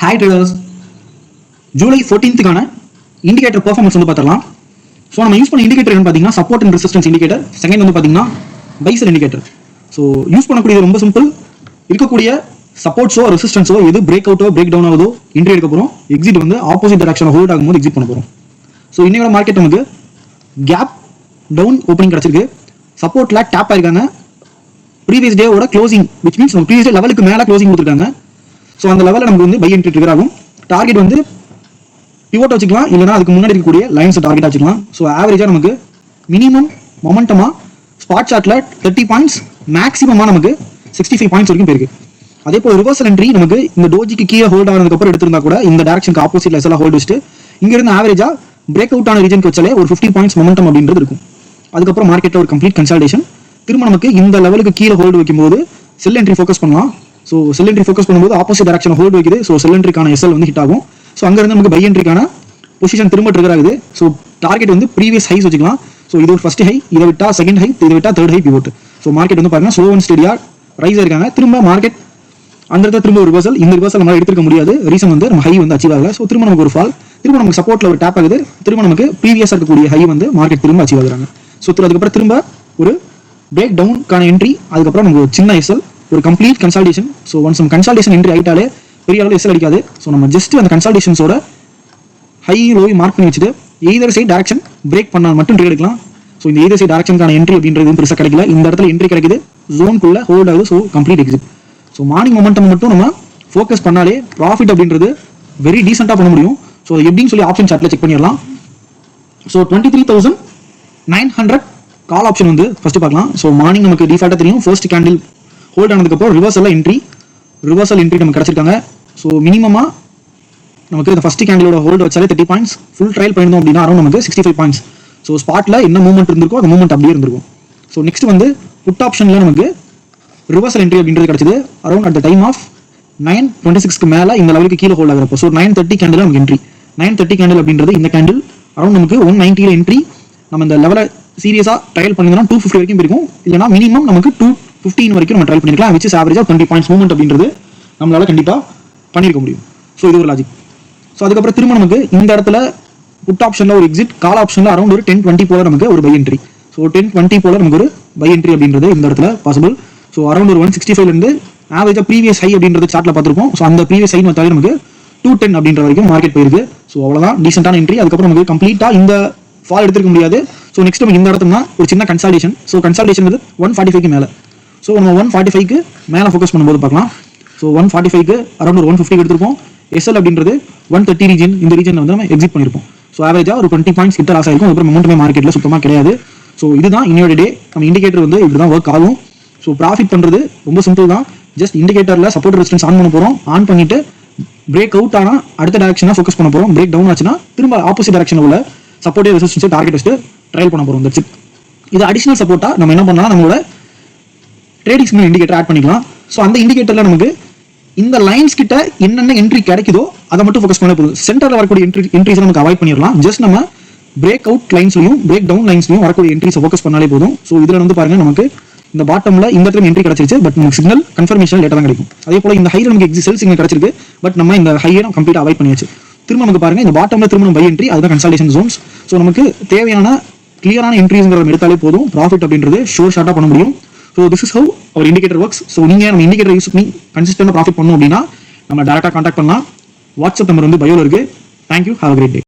Hi traders, July 14க்கான indicator performance வந்து பார்த்துடலாம். ஸோ நம்ம யூஸ் பண்ண இண்டிகேட்டர் என்ன பார்த்தீங்கன்னா support and resistance indicator. Second வந்து பார்த்தீங்கன்னா பைசல் இண்டிகேட்டர். ஸோ யூஸ் பண்ணக்கூடியது ரொம்ப சிம்பிள். இருக்கக்கூடிய சப்போர்ட்ஸோ ரெசிஸ்டன்ஸோ எது பிரேக் அவுட்டோ பிரேக் டவுன் ஆகுதோ என்ட்ரி எடுக்க போகிறோம். எக்ஸிட் வந்து ஆப்போசிட் டைரக்ஷன் ஹோல்ட் ஆகும்போது எக்ஸிட் பண்ண போகிறோம். ஸோ இன்னையோட மார்க்கெட் நமக்கு கேப் டவுன் ஓப்பனிங் கிடச்சிருக்கு. சப்போர்ட்ல டேப் ஆயிருக்காங்க. ப்ரீவியஸ் டேவோட closing which means previous day லெவலுக்கு மேலே க்ளோசிங் கொடுத்துருக்காங்க. ஸோ அந்த லெவலில் நமக்கு வந்து பை என்ட்ரி ட்ரிகர் ஆகும். டார்கெட் வந்து பிவோட் வச்சுக்கலாம், இல்லைனா அதுக்கு முன்னாடி இருக்கக்கூடிய லைன்ஸ் டார்கெட் வச்சுக்கலாம். ஸோ ஆவரேஜாக நமக்கு மினிமம் மொமெண்டமாக ஸ்பாட் சார்ட்டில் 30 பாயிண்ட்ஸ், மேக்ஸிமமாக நமக்கு 65 பாயிண்ட்ஸ் வரைக்கும் போயிருக்கு. அதே போல் ரிவர்சல் என்ட்ரி நமக்கு இந்த டோஜிக்கு கீழே ஹோல்ட் ஆனதுக்கப்புறம் எடுத்திருந்தா கூட இந்த டேரக்ஷனுக்கு ஆப்போசிட்ல எல்லாம் ஹோல்ட் வச்சுட்டு இங்கிருந்து ஆவரேஜாக பிரேக் அவுட் ஆன ரீஜனுக்கு வச்சாலே ஒரு 50 பாயிண்ட்ஸ் மொமெண்டம் அப்படின்றது இருக்கும். அதுக்கப்புறம் மார்க்கெட்டில் ஒரு கம்ப்ளீட் கன்சல்டேஷன். திரும்ப நமக்கு இந்த லெவலுக்கு கீழே ஹோல்டு வைக்கும்போது செல் என்ட்ரி ஃபோக்கஸ் பண்ணலாம். ஸோ செல் என்ட்ரி ஃபோக்கஸ் பண்ணும்போது ஆப்போசிட் டைரக்ஷன் ஹோல்டு வைக்குது. ஸோ செல் என்ட்ரிக்கான எஸ்எல் வந்து ஹிட் ஆகும். ஸோ அங்கேருந்து நமக்கு பை என்ட்ரிக்கான பொசிஷன் திரும்ப ட்ரிகர் ஆகுது. ஸோ டார்கெட் வந்து ப்ரீவியஸ் ஹைஸ் வச்சுக்கலாம். ஸோ இது ஒரு ஃபர்ஸ்ட் ஹை, இதை விட்டா செகண்ட் ஹை, இதை விட்டா third high pivot. So market வந்து பாருங்க ஸ்லோ அண்ட் ஸ்டெடியா ரைஸ் ஆயிருக்காங்க. திரும்ப மார்க்கெட் அந்த இடத்துல திரும்ப ஒரு ரிவர்சல். இந்த ரிவர்சல் நம்ம எடுத்துக்க முடியாது. ரீசன் வந்து நம்ம ஹை வந்து அச்சீவ் ஆகல. ஸோ திரும்ப நமக்கு ஒரு ஃபால். திரும்ப நமக்கு சப்போர்ட்ல ஒரு டேப் ஆகுது. திரும்ப நமக்கு ப்ரீவியஸாக இருக்கக்கூடிய ஹை வந்து மார்க்கெட் திரும்ப அச்சீவ் ஆகுறாங்க. ஸோ அதுக்கப்புறம் திரும்ப ஒரு பிரேக் டவுனுக்கான என்ட்ரி. அதுக்கப்புறம் நமக்கு ஒரு சின்ன எஸ்எல், ஒரு கம்ப்ளீட் கன்சல்டேஷன். ஸோ ஒன்ஸ் நம்ம கன்சல்டேஷன் என்ட்ரி ஆயிட்டாலே பெரிய அளவில் எஸ்எல் அடிக்காது. ஸோ நம்ம ஜஸ்ட் அந்த கன்சல்டேஷன்ஸோட ஹை லோவை மார்க் பண்ணி வச்சுட்டு எய்தர் சைட் டைரக்ஷன் பிரேக் பண்ணால் மட்டும் ட்ரேட் எடுக்கலாம். ஸோ இந்த எய்தர் சைட் டைரக்ஷனுக்கான என்ட்ரி அப்படின்றது பெருசாக கிடைக்கல. இந்த இடத்துல என்ட்ரி கிடைக்குது, ஜோனுக்குள்ள ஹோல்ட் ஆகுது. So complete exit. So morning momentum மட்டும் நம்ம ஃபோக்கஸ் பண்ணாலே ப்ராஃபிட் அப்படின்றது வெரி டீசெண்டாக பண்ண முடியும். ஸோ எப்படின்னு சொல்லி ஆப்ஷன் சார்ட்ல செக் பண்ணிடலாம். ஸோ 23,900 கால் ஆப்ஷன் வந்து ஃபர்ஸ்ட் பார்க்கலாம். ஸோ மார்னிங் நமக்கு டிஃபால்ட்டாக தெரியும் ஃபர்ஸ்ட் கேண்டில் ஹோல்ட் ஆனதுக்கப்புறம் ரிவர்சல் என்ட்ரி நமக்கு கிடைச்சிருக்காங்க. ஸோ மினிமமாக நமக்கு இந்த ஃபர்ஸ்ட் கேண்டிலோட ஹோல்டு வச்சாலே 30 பாயிண்ட்ஸ். ஃபுல் ட்ரையல் பண்ணியிருந்தோம் அப்படின்னா அரௌண்ட் நமக்கு 65 பாயிண்ட்ஸ். ஸோ ஸ்பாட்டில் என்ன மூவ்மெண்ட் இருந்திருக்கோ அந்த மூவ்மெண்ட் அப்படியே இருந்திருக்கும். ஸோ நெக்ஸ்ட் வந்து புட் ஆப்ஷனில் நமக்கு ரிவர்சல் என்ட்ரி அப்படின்றது கிடைச்சது around at the time of 9:26க்கு மேலே இந்த லெவலுக்கு கீழே ஹோல்ட் ஆகிறப்போ. ஸோ 9:30 கேண்டில் நமக்கு என்ட்ரி. 9:30 கேண்டில் அப்படின்றது இந்த கேண்டில் அரௌண்ட் நமக்கு 190 என்ட்ரி. நம்ம இந்த லெவலை சீரியஸாக ட்ரையல் பண்ணியிருந்தோம்னா 250 வரைக்கும் இருக்கும். இல்லைனா மினிமம் நமக்கு 215 வரைக்கும் நம்ம ட்ரையல் பண்ணிருக்கலாம். விச் இஸ் ஆவரேஜாக 20 பாயிண்ட்ஸ் மூவ்மெண்ட் அப்படின்றது நம்மளால கண்டிப்பாக பண்ணியிருக்க முடியும். ஸோ இது ஒரு லாஜிக். ஸோ அதுக்கப்புறம் திரும்ப நமக்கு இந்த இடத்துல புட் ஆப்ஷனில் ஒரு எக்ஸிட், கால் ஆப்ஷனில் அரௌண்ட் ஒரு 10:20 போல நமக்கு ஒரு பை என்ட்ரி. ஸோ 10:20 போல நமக்கு ஒரு பை என்ட்ரி அப்படின்றது இந்த இடத்துல பாசிபிள். ஸோ அரௌண்ட் ஒரு 165 ஆவரேஜாக ப்ரீவியஸ் ஹை அப்படின்றது சார்ட்ல பார்த்துருப்போம். ஸோ அந்த ப்ரீவியஸ் ஹை பார்த்தாலே நமக்கு 210 அப்படின்ற வரைக்கும் மார்க்கெட் போயிருக்கு. ஸோ அவ்வளோதான் டீசென்டான என்ட்ரி. அதுக்கப்புறம் நமக்கு கம்ப்ளீட்டாக இந்த ஃபால் எடுத்துக்க முடியாது. ஸோ நெக்ஸ்ட் நமக்கு இந்த இடத்துல ஒரு சின்ன கன்சல்டேஷன். ஸோ கன்சல்டேஷன் வந்து 145க்கு மேலே. ஸோ நம்ம 145க்கு மேலே ஃபோக்கஸ் பண்ணும்போது பார்க்கலாம். ஸோ 145க்கு அரௌண்ட் ஒரு 150 எடுத்திருப்போம். எஸ்எல் அப்படின்றது 130 ரீஜன், இந்த ரீஜன் வந்து நம்ம எக்ஸிட் பண்ணியிருப்போம். ஸோ ஆவரேஜாக ஒரு 20 பாயிண்ட்ஸ் கிட்ட லாஸ் ஆயிருக்கும். அப்புறம் மொமெண்டமே மார்க்கெட்டில் சுத்தமாக கிடையாது. ஸோ இதுதான் இன்னையோட டே. நம்ம இண்டிகேட்டர் வந்து இப்படி தான் ஒர்க் ஆகும். ஸோ ப்ராஃபிட் பண்ணுறது ரொம்ப சிம்பிள் தான். ஜஸ்ட் இண்டிகேட்டரில் சப்போர்ட் ரெசிஸ்டன்ஸ் ஆன் பண்ண போகிறோம். ஆன் பண்ணிட்டு பிரேக் அவுட் ஆனால் அடுத்த டைரக்ஷனாக ஃபோக்கஸ் பண்ண போகிறோம். பிரேக் டவுன் ஆச்சுன்னா திரும்ப ஆப்போசிட் டைரக்ஷனில் உள்ள சப்போர்ட்டே ரெசிஸ்டன்ஸை டார்கெட் வச்சுட்டு ட்ரையல் பண்ண போகிறோம். That's it. இது அடிஷனல் சப்போர்ட்டாக நம்ம என்ன பண்ணலாம், நம்மளோட ட்ரேடிங் சிக்னல் இண்டிகேட்டர் ஆட் பண்ணிக்கலாம். ஸோ அந்த இண்டிகேட்டரில் நமக்கு இந்த லைன்ஸ் கிட்ட என்னென்ன என்ட்ரி கிடைக்குதோ அதை மட்டும் ஃபோக்கஸ் பண்ண போதும். சென்டரில் வரக்கூடிய என்ட்ரிஸ் நமக்கு அவாய்ட் பண்ணிடலாம். ஜஸ்ட் நம்ம பிரேக் அவுட் லைன்ஸ்லையும் பிரேக் டவுன் லைன்ஸ்லையும் வரக்கூடிய என்ட்ரிஸை ஃபோக்கஸ் பண்ணாலே போதும். ஸோ இதில் வந்து பாருங்க நமக்கு இந்த பாட்டம்ல இந்த இடத்துல என்ட்ரி கிடைச்சிருச்சு. பட் நமக்கு சிக்னல் கன்ஃபர்மேஷன் லேட்டாக தான் கிடைக்கும். அதே போல இந்த ஹைல நமக்கு எக்ஸிட் செல் சிக்னல் கிடைச்சிருக்கு. பட் நம்ம இந்த ஹையை நம்ம கம்ப்ளீட் அவாய்ட் பண்ணியாச்சு. திரும்ப நமக்கு பாருங்க இந்த பாட்டம்ல திரும்ப பை என்ட்ரி, அதுதான் கன்சல்டேஷன் ஜோன்ஸ். ஸோ நமக்கு தேவையான கிளியரான என்ட்ரிஸ்ங்கிறத எடுத்தாலே போதும். ப்ராஃபிட் அப்படின்றது ஷோர் ஷார்ட்டாக பண்ண முடியும். So this is how our indicator works. So நீங்கள் நம்ம இண்டிகேட்டர் யூஸ் பண்ணி கன்சிஸ்டன்டாக ப்ராஃபிட் பண்ணணும் அப்படின்னா நம்ம டேரக்டாக கான்டாக்ட் பண்ணலாம். வாட்ஸ்அப் நம்பர் வந்து பயோல இருக்கு. Thank you. Have a great day.